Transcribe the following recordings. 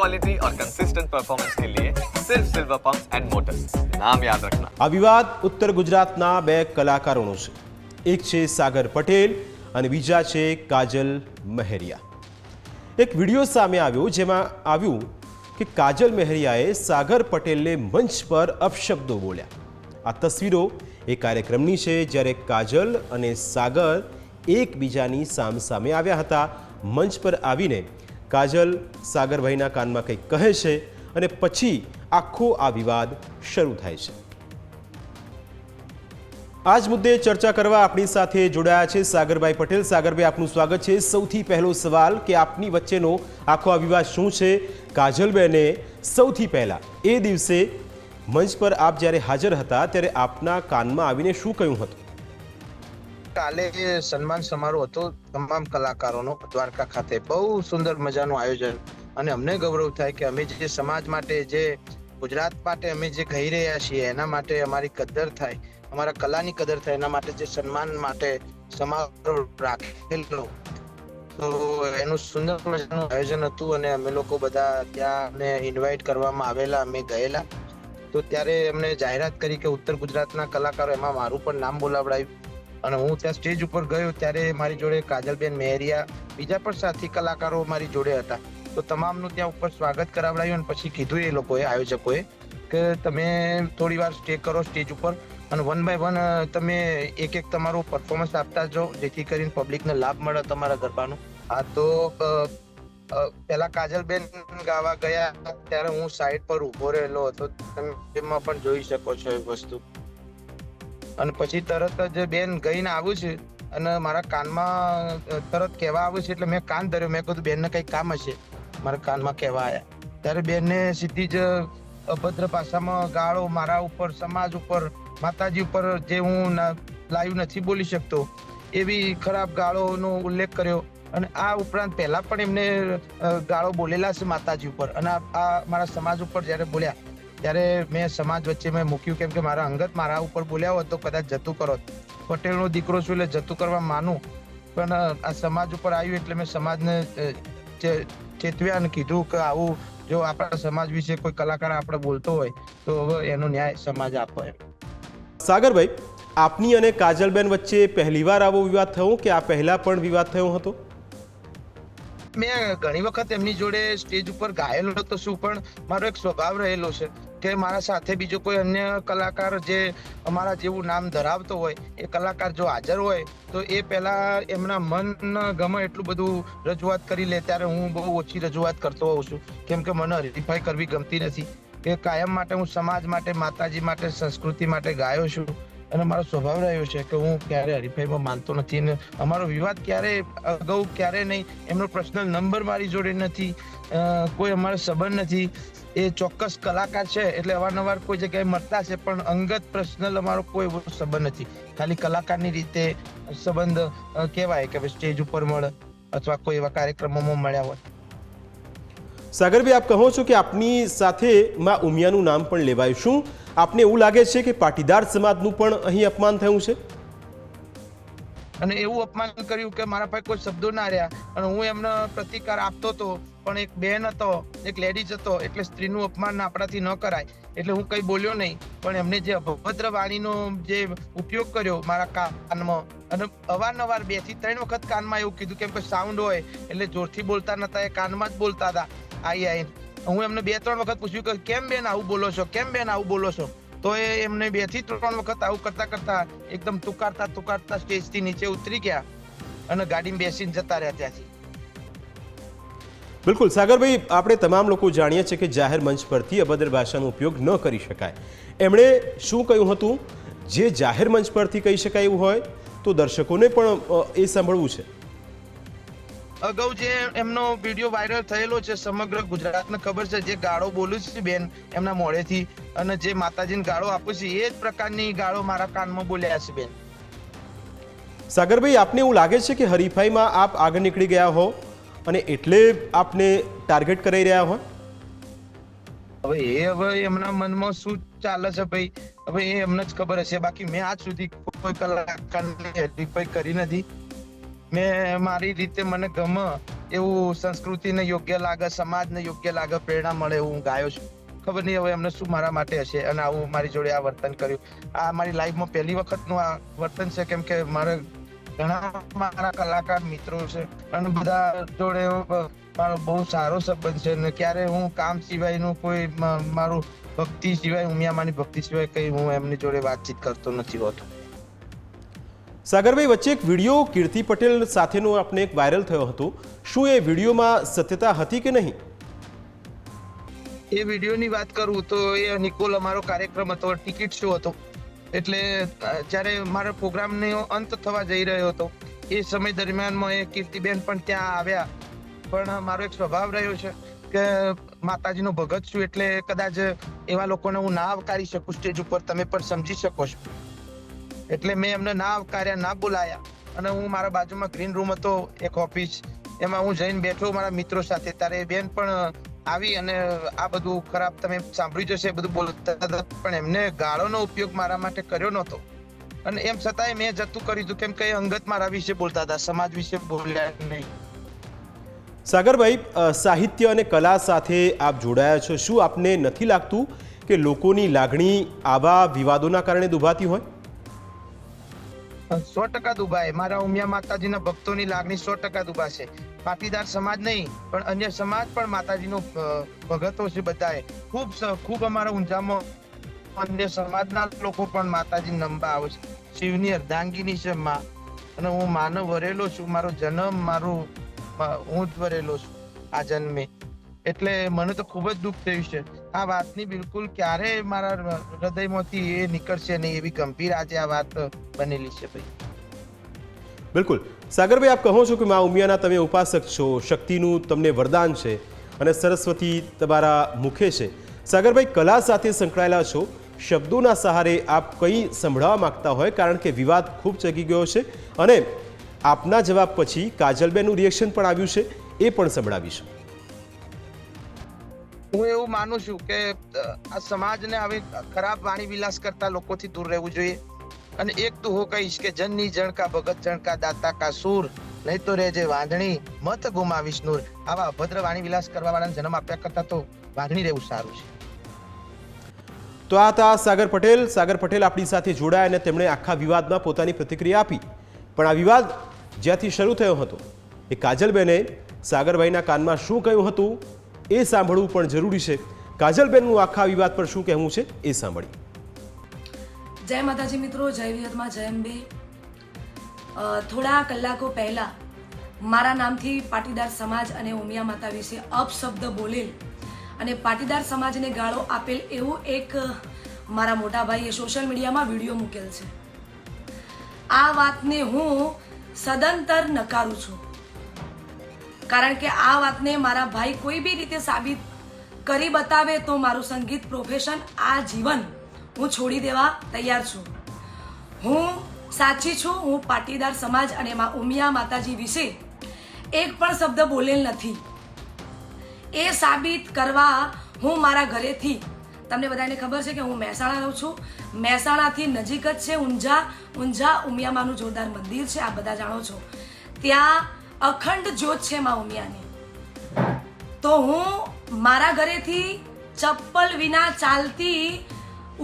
Quality और consistent performance के लिए सिर्फ सिल्वर पंप्स एंड मोटर्स, नाम याद रखना। આ વિવાદ ઉત્તર ગુજરાતના બે કલાકારોનો છે. એક છે સાગર પટેલ અને બીજા છે કાજલ મહેરિયા. એક વિડીયો સામે આવ્યો જેમાં આવ્યું કે કાજલ મહેરિયાએ સાગર પટેલને મંચ પર અપશબ્દો બોલ્યા. આ તસવીરો એ કાર્યક્રમની છે જ્યારે કાજલ અને સાગર એકબીજાની સામસામે આવ્યા હતા. મંચ પર આવીને કાજલ સાગરભાઈના કાનમાં કંઈક કહે છે અને પછી આખો આ વિવાદ શરૂ થાય છે. આ જ મુદ્દે ચર્ચા કરવા આપણી સાથે જોડાયા છે સાગરભાઈ પટેલ. સાગરભાઈ, આપનું સ્વાગત છે. સૌથી પહેલો સવાલ કે આપની વચ્ચેનો આખો આ વિવાદ શું છે? કાજલબેને સૌથી પહેલા એ દિવસે મંચ પર આપ જ્યારે હાજર હતા ત્યારે આપના કાનમાં આવીને શું કહ્યું હતું? કાલે સન્માન સમારોહ હતો તમામ કલાકારોનો દ્વારકા ખાતે. બહુ સુંદર મજાનું આયોજન અને અમને ગૌરવ થાય કે અમે જે સમાજ માટે, જે ગુજરાત માટે અમે જે કહી રહ્યા છીએ એના માટે અમારી કદર થાય, અમારા કલાની કદર થાય, એના માટે જે સન્માન માટે સમારોહ રાખેલો તો એનું સુંદર મજાનું આયોજન હતું અને અમે લોકો બધા ત્યાં અમને ઇન્વાઇટ કરવામાં આવેલા, અમે ગયેલા. તો ત્યારે અમને જાહેરાત કરી કે ઉત્તર ગુજરાતના કલાકારો, એમાં મારું પણ નામ બોલાવડાયું અને હું ત્યાં સ્ટેજ ઉપર ગયો ત્યારે મારી જોડે કાજલબેન મહેરિયા, બીજા પણ સાથી કલાકારો મારી જોડે હતા. તો તમામનું ત્યાં ઉપર સ્વાગત કરાવડાયું અને પછી કીધું એ લોકોએ, આયોજકોએ, કે તમે થોડી વાર સ્ટે કરો સ્ટેજ ઉપર અને વન બાય વન તમે એક એક તમારું પરફોર્મન્સ આપતા જાઓ જેથી કરીને પબ્લિકને લાભ મળે તમારા ગરબાનું. હા, તો પહેલા કાજલબેન ગાવા ગયા ત્યારે હું સાઈડ પર ઉભો રહેલો હતો, તમે એમાં પણ જોઈ શકો છો એ વસ્તુ. અને પછી તરત જ બેન ગઈને આવું છે અને મારા કાનમાં તરત કહેવા આવ્યું છે એટલે મેં કાન ધર્યો. મેં કીધું બેનને કંઈક કામ હશે, મારા કાનમાં કહેવા આવ્યા. ત્યારે બેનને સીધી જ અભદ્ર ભાષામાં ગાળો મારા ઉપર, સમાજ ઉપર, માતાજી ઉપર, જે હું લાઈવ નથી બોલી શકતો એવી ખરાબ ગાળોનો ઉલ્લેખ કર્યો. અને આ ઉપરાંત પહેલા પણ એમને ગાળો બોલેલા છે માતાજી ઉપર અને આ મારા સમાજ ઉપર જ્યારે બોલ્યા ત્યારે મેં સમાજ વચ્ચે મેં મૂક્યું, કેમ કે મારા અંગત મારા ઉપર બોલ્યા હોત તો કદાચ જતું કરો. પટેલનો દીકરો છું એટલે જતું કરવા માનું, પણ આ સમાજ ઉપર આવ્યું એટલે મેં સમાજને ચેતવ્યા અને કીધું કે આવું જો આપણા સમાજ વિશે કોઈ કલાકાર આપણે બોલતો હોય તો હવે એનો ન્યાય સમાજ આપે. સાગરભાઈ, આપની અને કાજલબેન વચ્ચે પહેલીવાર આવો વિવાદ થયો કે આ પહેલા પણ વિવાદ થયો હતો? મેં ઘણી વખત એમની જોડે સ્ટેજ ઉપર ગાયેલો હતો શું, પણ મારો એક સ્વભાવ રહેલો છે કે મારા સાથે બીજો કોઈ અન્ય કલાકાર જે અમારા જેવું નામ ધરાવતો હોય એ કલાકાર જો હાજર હોય તો એ પહેલા એમના મન ગમે એટલું બધું રજૂઆત કરી લે. ત્યારે હું બહુ ઓછી રજૂઆત કરતો હોઉં છું, કેમ કે મને હરીફાઈ કરવી ગમતી નથી. કે કાયમ માટે હું સમાજ માટે, માતાજી માટે, સંસ્કૃતિ માટે ગાયો છું અને મારો સ્વભાવ રહ્યો છે કે હું ક્યારે હરીફાઈમાં માનતો નથી. અને અમારો વિવાદ ક્યારે અગાઉ ક્યારે નહીં, એમનો પર્સનલ નંબર મારી જોડે નથી, કોઈ અમારો સંબંધ નથી. એ ચોક્કસ કલાકાર છે એટલે અવારનવાર કોઈ જગ્યાએ મળતા છે, પણ અંગત પર્સનલ અમારો કોઈ સંબંધ નથી. ખાલી કલાકારની રીતે સંબંધ કહેવાય કે સ્ટેજ ઉપર મળે અથવા કોઈ એવા કાર્યક્રમોમાં મળ્યા હોય. સાગરભાઈ, આપ કહો છો કે આપની સાથે માં ઉમિયાનું નામ પણ લેવાયું. શું આપને એવું લાગે છે કે પાટીદાર સમાજનું પણ અહીં અપમાન થયું છે? અને એવું અપમાન કર્યું કે મારા પાસે કોઈ શબ્દો ના રહ્યા અને હું એમને પ્રતિકાર આપતો હતો, પણ એક બેન હતો, એક લેડીઝ હતો, એટલે સ્ત્રીનું અપમાન આપણાથી ન કરાય એટલે હું કઈ બોલ્યો નહીં. પણ એમને જે અભદ્ર વાણીનો જે ઉપયોગ કર્યો મારા કાનમાં, અને અવારનવાર 2 થી 3 વખત કાનમાં એવું કીધું, કેમ કે સાઉન્ડ હોય એટલે જોરથી બોલતા નતા, એ કાનમાં જ બોલતા હતા. હું એમને 2-3 વખત પૂછ્યું કે કેમ બેન આવું બોલો છો, કેમ બેન આવું બોલો છો, તો એ એમને 2 થી 3 વખત આવું કરતા કરતા એકદમ તુકારતા સ્ટેજ થી નીચે ઉતરી ગયા અને ગાડીમાં બેસીને જતા રહ્યા ત્યાંથી. બિલકુલ સાગરભાઈ, આપણે તમામ લોકો જાણીએ છીએ કે જાહેર મંચ પરથી અભદ્ર ભાષાનો ઉપયોગ ન કરી શકાય. એમણે શું કહ્યું હતું? જે જાહેર મંચ પરથી કહી શકાય એવું હોય તો દર્શકોને પણ એ સાંભળવું છે. અગાઉ જે એમનો વિડીયો વાયરલ થયેલો છે, સમગ્ર ગુજરાતને ખબર છે, જે ગાળો બોલું છે બેન એમના મોઢેથી અને જે માતાજીને ગાળો આપું છે એ જ પ્રકારની ગાળો મારા કાનમાં બોલ્યા છે બેન. સાગરભાઈ, આપને એવું લાગે છે કે હરીફાઈમાં આપ આગળ નીકળી ગયા હો અને એટલે આપને ટાર્ગેટ કરાઈ રહ્યા હોય? હવે એમના મનમાં શું ચાલે છે ભાઈ, હવે એ એમને જ ખબર હશે. બાકી મેં આજ સુધી કોઈ કલાકારની હરીફાઈ કરી નથી. મેં મારી રીતે મને ગમે એવું સંસ્કૃતિને યોગ્ય લાગે, સમાજને યોગ્ય લાગે, પ્રેરણા મળે એવું હું ગાયો છું. ખબર નહીં હવે એમને શું મારા માટે હશે અને આવું મારી જોડે આ વર્તન કર્યું. આ મારી લાઈફમાં પહેલી વખતનું આ વર્તન છે, કેમ કે મારે ઘણા મારા કલાકાર મિત્રો છે અને બધા જોડે મારો બહુ સારો સંબંધ છે ને ક્યારે હું કામ સિવાયનું કોઈ મારું ભક્તિ સિવાય, ઉમિયામાની ભક્તિ સિવાય કઈ હું એમની જોડે વાતચીત કરતો નથી હોતો. સાગરભાઈ, વચ્ચે એક વિડીયો કીર્તિ પટેલ સાથેનો આપણે એક વાયરલ થયો હતો. શું એ વિડીયોમાં સત્યતા હતી કે નહીં? એ વિડીયોની વાત કરું તો એ નિકોલ અમારો કાર્યક્રમ હતો, ટિકિટ શો હતો. એટલે જ્યારે મારા પ્રોગ્રામનો અંત થવા જઈ રહ્યો હતો એ સમય દરમિયાનમાં એ કીર્તિબેન પણ ત્યાં આવ્યા. પણ મારો એક સ્વભાવ રહ્યો છે કે માતાજીનો ભગત છું, એટલે કદાચ એવા લોકોને હું ના આવકારી શકું સ્ટેજ ઉપર, તમે પણ સમજી શકો છો. એટલે મેં એમને ના આવકાર્યા, ના બોલાયા અને હું મારા બાજુમાં ગ્રીન રૂમ હતો એક ઓફિસ, એમાં હું જઈને બેઠો મારા મિત્રો સાથે. ત્યારે બેન પણ આવી અને આ બધું ખરાબ તમે સાંભળ્યું જશે બધું બોલતા હતા, પણ એમને ગાળોનો ઉપયોગ મારા માટે કર્યો નહોતો અને એમ છતાંય મેં જતું કર્યું હતું, કેમ કે અંગત મારા વિશે બોલતા હતા, સમાજ વિશે બોલ્યા નહીં. સાગરભાઈ, સાહિત્ય અને કલા સાથે આપ જોડાયા છો. શું આપને નથી લાગતું કે લોકોની લાગણી આવા વિવાદોના કારણે દુભાતી હોય? 100% દુભાય. મારા ઉમિયા માતાજીના ભક્તોની લાગણી 100% દુભાશે. પાટીદાર સમાજ નહીં પણ અન્ય સમાજ પણ માતાજીનો ભગતો છે બધાએ. ખૂબ અમારા ઊંઝામાં અન્ય સમાજના લોકો પણ માતાજી નમવા આવે છે. શિવની અર્ધાંગીની છે માં અને હું માનવ વરેલો છું. મારો જન્મ હું જ વરેલો છું આ જન્મે. એટલે મને તો ખૂબ જ દુઃખ થયું છે. આ વાતની બિલકુલ ક્યારેય મારા હૃદયમાંથી એ નીકળશે નહીં એવી ગંભીર આજે આ વાત બનેલી છે ભાઈ. બિલકુલ સાગરભાઈ, આપ કહો છો કે મા ઉમિયાના તમે ઉપાસક છો, શક્તિનું તમને વરદાન છે અને સરસ્વતી તમારા મુખે છે. સાગરભાઈ, કલા સાથે સંકળાયેલા છો, શબ્દોના સહારે આપ કંઈ સંભળાવવા માંગતા હોય, કારણ કે વિવાદ ખૂબ ચગી ગયો છે અને આપના જવાબ પછી કાજલબેનનું રિએક્શન પણ આવ્યું છે, એ પણ સંભળાવીશું. હું એવું માનું છું કે આ સમાજને હવે ખરાબ વાણી વિલાસ કરતા લોકોથી દૂર રહેવું જોઈએ અને એક તો હું કહીશ કે જનની જણકા ભગત જણકા દાતા કા સૂર, નહીં તો રહેજે વાંધણી મત ગુમાવીશ નૂર. આવા અભદ્ર વાણી વિલાસ કરવા વાળાને જન્મ આપ્યા કરતા તો વાંધણી રહેવું સારું છે. તો આ હતા સાગર પટેલ. સાગર પટેલ આપણી સાથે જોડાયા અને તેમણે આખા વિવાદમાં પોતાની પ્રતિક્રિયા આપી. પણ આ વિવાદ જ્યાંથી શરૂ થયો હતો એ કાજલબેને સાગરભાઈના કાનમાં શું કહ્યું હતું એ સાંભળવું પણ જરૂરી છે. કાજલબેનનું આખા વિવાદ પર શું કહેવું છે એ સાંભળી. જય માતાજી મિત્રો, જય વિહતમાં જય અંબે. થોડા કલાકો પહેલા મારા નામથી પાટીદાર સમાજ અને ઉમિયા માતા વિશે અપશબ્દ બોલેલ અને પાટીદાર સમાજને ગાળો આપેલ એવું એક મારા મોટા ભાઈએ સોશિયલ મીડિયામાં વિડીયો મૂકેલ છે. આ વાતને હું સદંતર નકારું છું, કારણ કે આ વાતને મારા ભાઈ કોઈ બી રીતે સાબિત કરી બતાવે તો મારું સંગીત પ્રોફેશન આ જીવન હું છોડી દેવા તૈયાર છું. હું સાચી છું. હું પાટીદાર સમાજ અને ઉમિયા માતાજી વિશે એક પણ શબ્દ બોલેલ નથી. એ સાબિત કરવા હું મારા ઘરેથી, તમને બધાને ખબર છે કે હું મહેસાણા રહું છું, મહેસાણાથી નજીક જ છે ઊંઝા ઉમિયામાનું જોરદાર મંદિર છે, આ બધા જાણો છો. ત્યાં અખંડ જ્યોત છે મા ઉમિયાની. તો હું મારા ઘરેથી ચપ્પલ વિના ચાલતી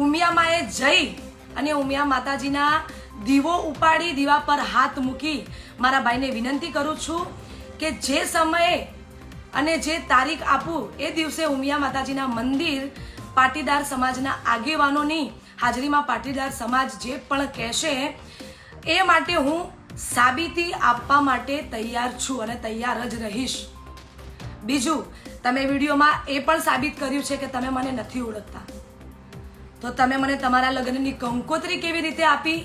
ઉમિયામાએ જઈ અને ઉમિયા માતાજીના દીવો ઉપાડી દીવા પર હાથ મૂકી મારા ભાઈને વિનંતી કરું છું કે જે સમયે અને જે તારીખ આપું એ દિવસે ઉમિયા માતાજીના મંદિર પાટીદાર સમાજના આગેવાનોની હાજરીમાં પાટીદાર સમાજ જે પણ કહેશે એ માટે હું સાબિતી આપવા માટે તૈયાર છું અને તૈયાર જ રહીશ. બીજું, તમે વિડીયોમાં એ પણ સાબિત કર્યું છે કે તમે મને નથી ઓળખતા, તો તમે મને તમારા લગ્નની કંકોત્રી કેવી રીતે આપી?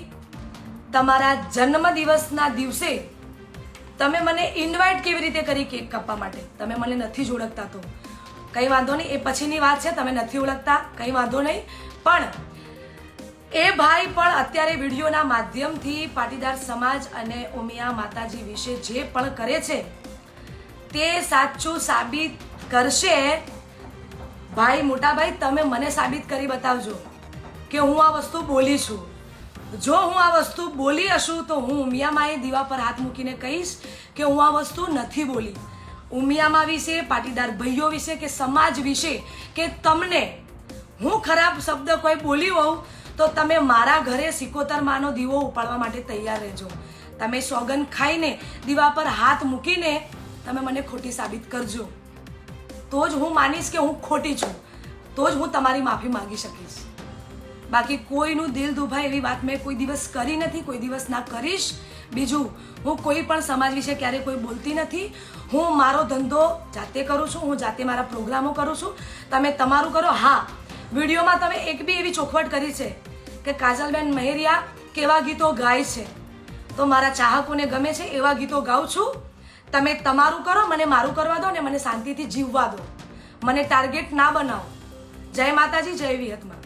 તમારા જન્મદિવસના દિવસે તમે મને ઇન્વાઇટ કેવી રીતે કરી કેક કાપવા માટે? તમે મને નથી જ ઓળખતા તો કંઈ વાંધો નહીં, એ પછીની વાત છે. તમે નથી ઓળખતા કંઈ વાંધો નહીં, પણ એ ભાઈ પણ અત્યારે વિડીયોના માધ્યમથી પાટીદાર સમાજ અને ઉમિયા માતાજી વિશે જે પણ કરે છે તે સાચું સાબિત કરશે. ભાઈ, મોટા ભાઈ, તમે મને સાબિત કરી બતાવજો કે હું આ વસ્તુ બોલી છું. જો હું આ વસ્તુ બોલી હશું તો હું ઉમિયામાએ દીવા પર હાથ મૂકીને કહીશ કે હું આ વસ્તુ નથી બોલી. ઉમિયામાં વિશે, પાટીદાર ભાઈઓ વિશે કે સમાજ વિશે કે તમને હું ખરાબ શબ્દ કોઈ બોલી હોઉં તો તમે મારા ઘરે 77 માનો દીવો ઉપાડવા માટે તૈયાર રહેજો. તમે સોગન ખાઈને દીવા પર હાથ મૂકીને તમે મને ખોટી સાબિત કરજો, તો જ હું માનીશ કે હું ખોટી છું, તો જ હું તમારી માફી માંગી શકીશ. બાકી કોઈનું દિલ દુભાય એવી વાત મેં કોઈ દિવસ કરી નથી, કોઈ દિવસ ના કરીશ. બીજું, હું કોઈ પણ સમાજ વિશે ક્યારેય કોઈ બોલતી નથી. હું મારો ધંધો જાતે કરું છું, હું જાતે મારા પ્રોગ્રામો કરું છું. તમે તમારું કરો. હા, વિડીયોમાં તમે એક બી એવી ચોખવટ કરી છે કે કાજલબેન મહેરિયા કેવા ગીતો ગાય છે, તો મારા ચાહકોને ગમે છે એવા ગીતો ગાઉં છું. તમે તમારું કરો, મને મારું કરવા દો ને મને શાંતિથી જીવવા દો. મને ટાર્ગેટ ના બનાવો. જય માતાજી, જય વિહતમાં.